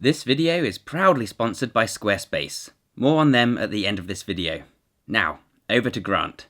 This video is proudly sponsored by Squarespace. More on them at the end of this video. Now, over to Grant.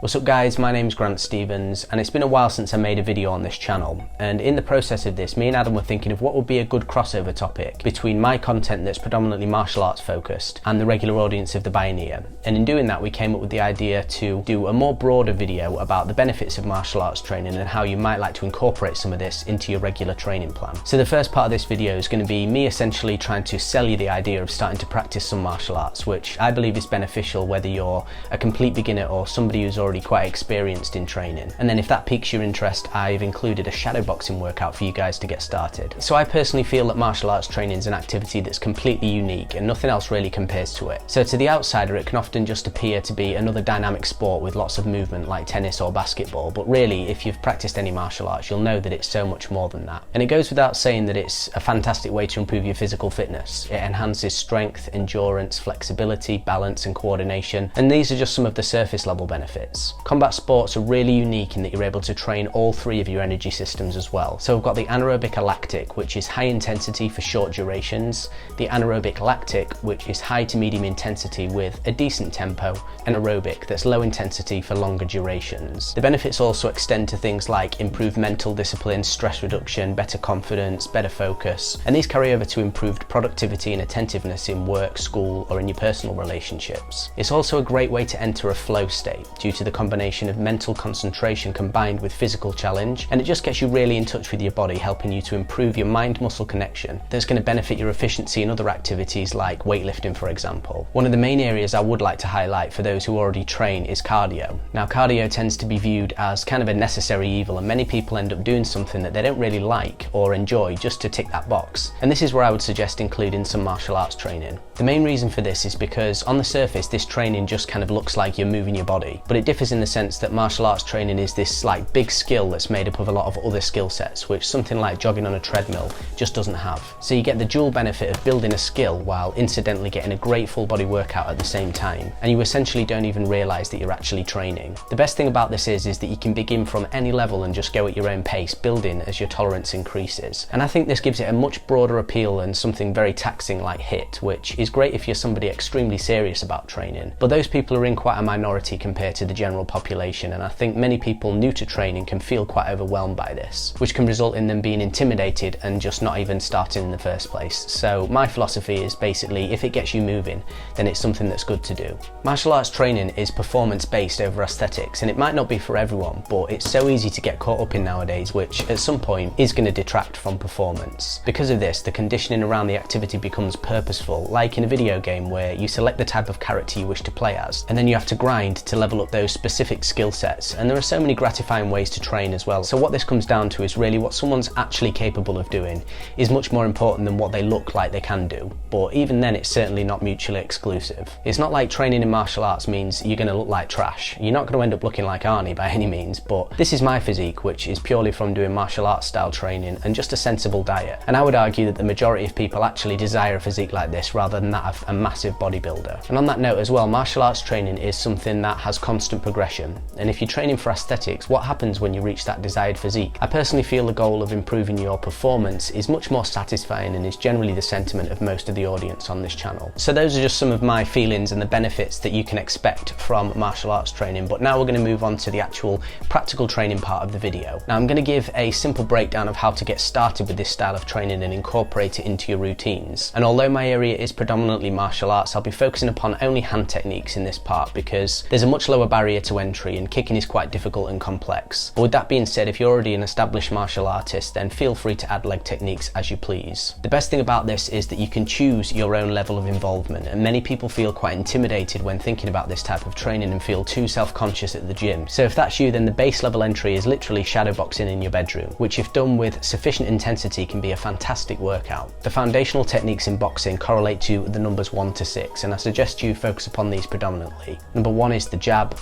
What's up guys, my name's Grant Stevens and it's been a while since I made a video on this channel, and in the process of this me and Adam were thinking of what would be a good crossover topic between my content that's predominantly martial arts focused and the regular audience of the Bioneer, and in doing that we came up with the idea to do a more broader video about the benefits of martial arts training and how you might like to incorporate some of this into your regular training plan. So the first part of this video is going to be me essentially trying to sell you the idea of starting to practice some martial arts, which I believe is beneficial whether you're a complete beginner or somebody who's already quite experienced in training. And then if that piques your interest, I've included a shadowboxing workout for you guys to get started. So I personally feel that martial arts training is an activity that's completely unique and nothing else really compares to it. So to the outsider it can often just appear to be another dynamic sport with lots of movement like tennis or basketball, but really if you've practiced any martial arts you'll know that it's so much more than that. And it goes without saying that it's a fantastic way to improve your physical fitness. It enhances strength, endurance, flexibility, balance and coordination, and these are just some of the surface level benefits. Combat sports are really unique in that you're able to train all three of your energy systems as well. So we've got the anaerobic lactic, which is high intensity for short durations, the anaerobic lactic, which is high to medium intensity with a decent tempo, and aerobic, that's low intensity for longer durations. The benefits also extend to things like improved mental discipline, stress reduction, better confidence, better focus, and these carry over to improved productivity and attentiveness in work, school, or in your personal relationships. It's also a great way to enter a flow state due to the combination of mental concentration combined with physical challenge, and it just gets you really in touch with your body, helping you to improve your mind-muscle connection that's going to benefit your efficiency in other activities like weightlifting, for example. One of the main areas I would like to highlight for those who already train is cardio. Now cardio tends to be viewed as kind of a necessary evil, and many people end up doing something that they don't really like or enjoy just to tick that box, and this is where I would suggest including some martial arts training. The main reason for this is because on the surface this training just kind of looks like you're moving your body, but it differs in the sense that martial arts training is this like big skill that's made up of a lot of other skill sets, which something like jogging on a treadmill just doesn't have. So you get the dual benefit of building a skill while incidentally getting a great full body workout at the same time, and you essentially don't even realise that you're actually training. The best thing about this is that you can begin from any level and just go at your own pace, building as your tolerance increases. And I think this gives it a much broader appeal than something very taxing like HIIT, which is great if you're somebody extremely serious about training, but those people are in quite a minority compared to the general population, and I think many people new to training can feel quite overwhelmed by this, which can result in them being intimidated and just not even starting in the first place. So my philosophy is basically if it gets you moving then it's something that's good to do. Martial arts training is performance based over aesthetics, and it might not be for everyone, but it's so easy to get caught up in nowadays, which at some point is going to detract from performance. Because of this, the conditioning around the activity becomes purposeful, like in a video game where you select the type of character you wish to play as, and then you have to grind to level up those specific skill sets, and there are so many gratifying ways to train as well. So what this comes down to is really what someone's actually capable of doing is much more important than what they look like they can do, but even then it's certainly not mutually exclusive. It's not like training in martial arts means you're going to look like trash. You're not going to end up looking like Arnie by any means, but this is my physique, which is purely from doing martial arts style training and just a sensible diet, and I would argue that the majority of people actually desire a physique like this rather than that of a massive bodybuilder. And on that note as well, martial arts training is something that has constant progression, and if you're training for aesthetics, what happens when you reach that desired physique? I personally feel the goal of improving your performance is much more satisfying and is generally the sentiment of most of the audience on this channel. So those are just some of my feelings and the benefits that you can expect from martial arts training, but now we're going to move on to the actual practical training part of the video. Now I'm going to give a simple breakdown of how to get started with this style of training and incorporate it into your routines, and although my area is predominantly martial arts, I'll be focusing upon only hand techniques in this part because there's a much lower barrier to entry and kicking is quite difficult and complex. But with that being said, if you're already an established martial artist, then feel free to add leg techniques as you please. The best thing about this is that you can choose your own level of involvement, and many people feel quite intimidated when thinking about this type of training and feel too self-conscious at the gym. So if that's you, then the base level entry is literally shadowboxing in your bedroom, which if done with sufficient intensity can be a fantastic workout. The foundational techniques in boxing correlate to the numbers 1 to 6, and I suggest you focus upon these predominantly. Number 1 is the jab.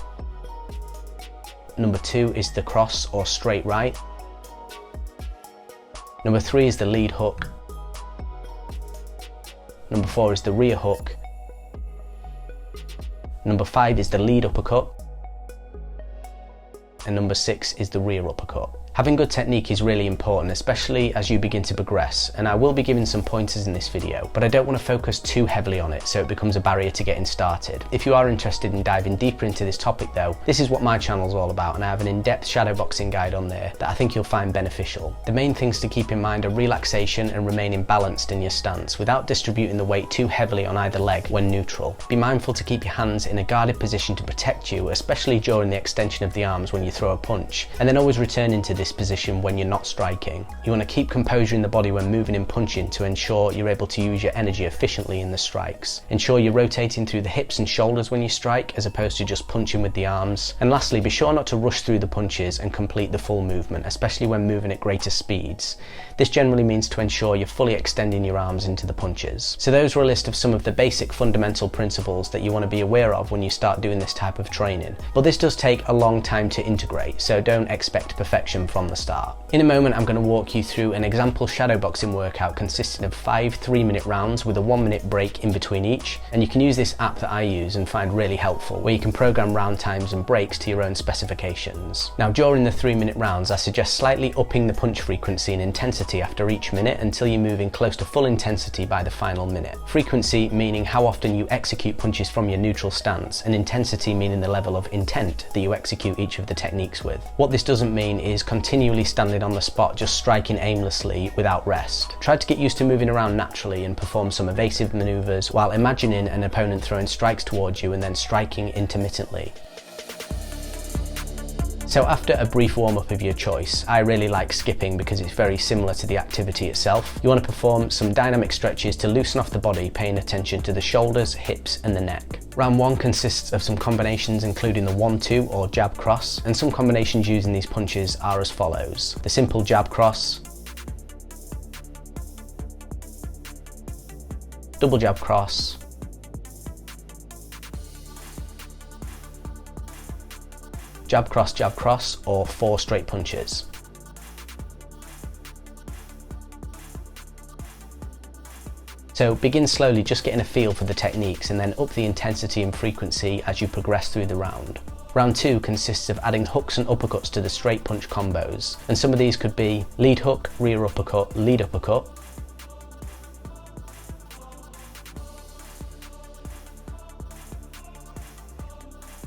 Number 2 is the cross or straight right. Number 3 is the lead hook. Number 4 is the rear hook. Number 5 is the lead uppercut. And number 6 is the rear uppercut. Having good technique is really important, especially as you begin to progress, and I will be giving some pointers in this video, but I don't want to focus too heavily on it so it becomes a barrier to getting started. If you are interested in diving deeper into this topic though, this is what my channel is all about, and I have an in-depth shadowboxing guide on there that I think you'll find beneficial. The main things to keep in mind are relaxation and remaining balanced in your stance without distributing the weight too heavily on either leg when neutral. Be mindful to keep your hands in a guarded position to protect you, especially during the extension of the arms when you throw a punch, and then always return into this position when you're not striking. You want to keep composure in the body when moving and punching to ensure you're able to use your energy efficiently in the strikes. Ensure you're rotating through the hips and shoulders when you strike as opposed to just punching with the arms. And lastly, be sure not to rush through the punches and complete the full movement, especially when moving at greater speeds. This generally means to ensure you're fully extending your arms into the punches. So those were a list of some of the basic fundamental principles that you want to be aware of when you start doing this type of training. But this does take a long time to integrate, so don't expect perfection from the start. In a moment, I'm going to walk you through an example shadowboxing workout consisting of 5 3-minute rounds with a 1-minute break in between each, and you can use this app that I use and find really helpful, where you can program round times and breaks to your own specifications. Now, during the 3-minute rounds, I suggest slightly upping the punch frequency and intensity after each minute until you're moving close to full intensity by the final minute. Frequency meaning how often you execute punches from your neutral stance, and intensity meaning the level of intent that you execute each of the techniques with. What this doesn't mean is continually standing on the spot just striking aimlessly without rest. Try to get used to moving around naturally and perform some evasive maneuvers while imagining an opponent throwing strikes towards you and then striking intermittently. So after a brief warm-up of your choice, I really like skipping because it's very similar to the activity itself. You want to perform some dynamic stretches to loosen off the body, paying attention to the shoulders, hips and the neck. Round 1 consists of some combinations including the 1-2 or jab cross, and some combinations using these punches are as follows: the simple jab cross, double jab cross, jab cross, or 4 straight punches. So begin slowly, just getting a feel for the techniques, and then up the intensity and frequency as you progress through the round. Round 2 consists of adding hooks and uppercuts to the straight punch combos, and some of these could be lead hook, rear uppercut, lead uppercut,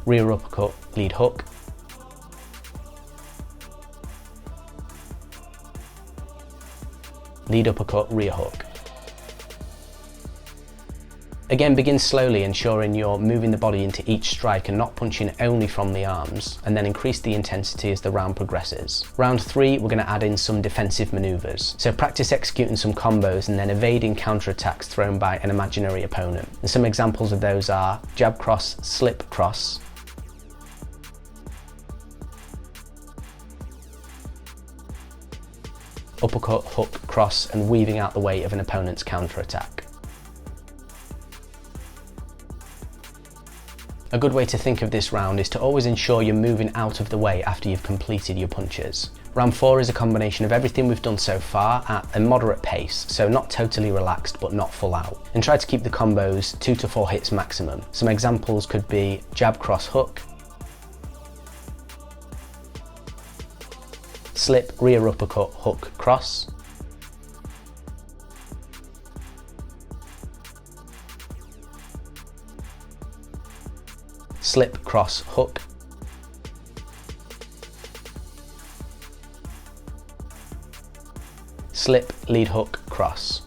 rear uppercut, lead hook, lead uppercut, rear hook. Again, begin slowly, ensuring you're moving the body into each strike and not punching only from the arms, and then increase the intensity as the round progresses. Round 3, we're going to add in some defensive maneuvers. So practice executing some combos and then evading counterattacks thrown by an imaginary opponent. And some examples of those are jab cross, slip cross, uppercut, hook, cross, and weaving out the way of an opponent's counterattack. A good way to think of this round is to always ensure you're moving out of the way after you've completed your punches. Round 4 is a combination of everything we've done so far at a moderate pace, so not totally relaxed but not full out. And try to keep the combos 2 to 4 hits maximum. Some examples could be jab cross hook, slip rear uppercut hook cross, slip cross hook, slip lead hook cross.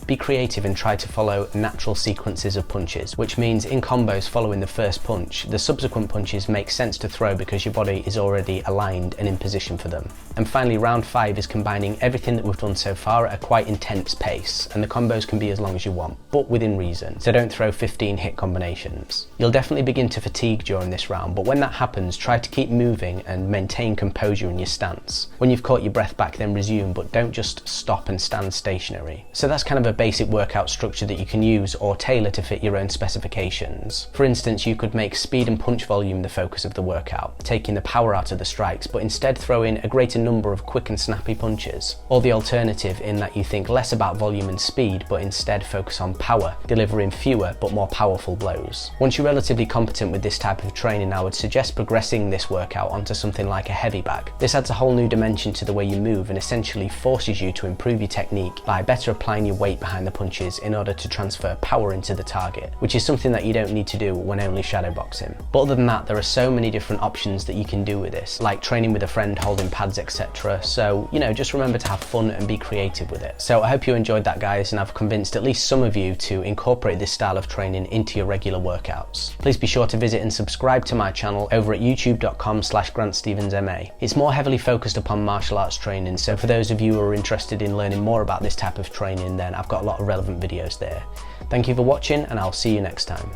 Be creative and try to follow natural sequences of punches, which means in combos following the first punch, the subsequent punches make sense to throw because your body is already aligned and in position for them. And finally, round 5 is combining everything that we've done so far at a quite intense pace, and the combos can be as long as you want, but within reason, so don't throw 15 hit combinations. You'll definitely begin to fatigue during this round, but when that happens, try to keep moving and maintain composure in your stance. When you've caught your breath back, then resume, but don't just stop and stand stationary. So that's kind of a basic workout structure that you can use or tailor to fit your own specifications. For instance, you could make speed and punch volume the focus of the workout, taking the power out of the strikes, but instead throw in a greater number of quick and snappy punches. Or the alternative, in that you think less about volume and speed, but instead focus on power, delivering fewer but more powerful blows. Once you're relatively competent with this type of training, I would suggest progressing this workout onto something like a heavy bag. This adds a whole new dimension to the way you move and essentially forces you to improve your technique by better applying your weight behind the punches in order to transfer power into the target, which is something that you don't need to do when only shadowboxing. But other than that, there are so many different options that you can do with this, like training with a friend, holding pads, etc. So, just remember to have fun and be creative with it. So I hope you enjoyed that, guys, and I've convinced at least some of you to incorporate this style of training into your regular workouts. Please be sure to visit and subscribe to my channel over at youtube.com/grantstevensma. It's more heavily focused upon martial arts training, so for those of you who are interested in learning more about this type of training, then I've got a lot of relevant videos there. Thank you for watching, and I'll see you next time.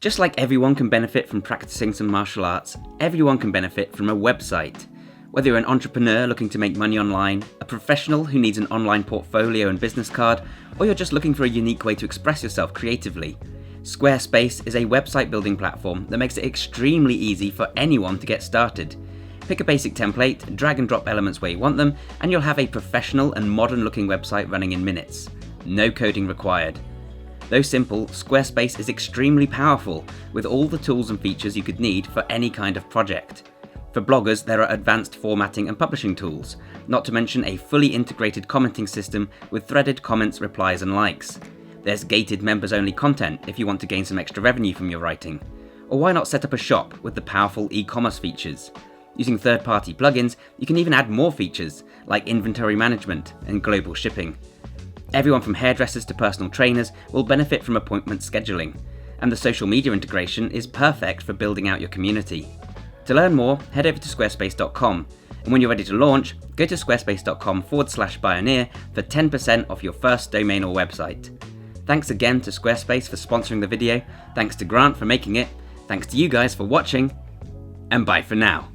Just like everyone can benefit from practicing some martial arts, everyone can benefit from a website. Whether you're an entrepreneur looking to make money online, a professional who needs an online portfolio and business card, or you're just looking for a unique way to express yourself creatively, Squarespace is a website building platform that makes it extremely easy for anyone to get started. Pick a basic template, drag and drop elements where you want them, and you'll have a professional and modern looking website running in minutes. No coding required. Though simple, Squarespace is extremely powerful, with all the tools and features you could need for any kind of project. For bloggers, there are advanced formatting and publishing tools, not to mention a fully integrated commenting system with threaded comments, replies and likes. There's gated members-only content if you want to gain some extra revenue from your writing. Or why not set up a shop with the powerful e-commerce features? Using third-party plugins, you can even add more features, like inventory management and global shipping. Everyone from hairdressers to personal trainers will benefit from appointment scheduling, and the social media integration is perfect for building out your community. To learn more, head over to squarespace.com, and when you're ready to launch, go to squarespace.com/pioneer for 10% off your first domain or website. Thanks again to Squarespace for sponsoring the video, thanks to Grant for making it, thanks to you guys for watching, and bye for now.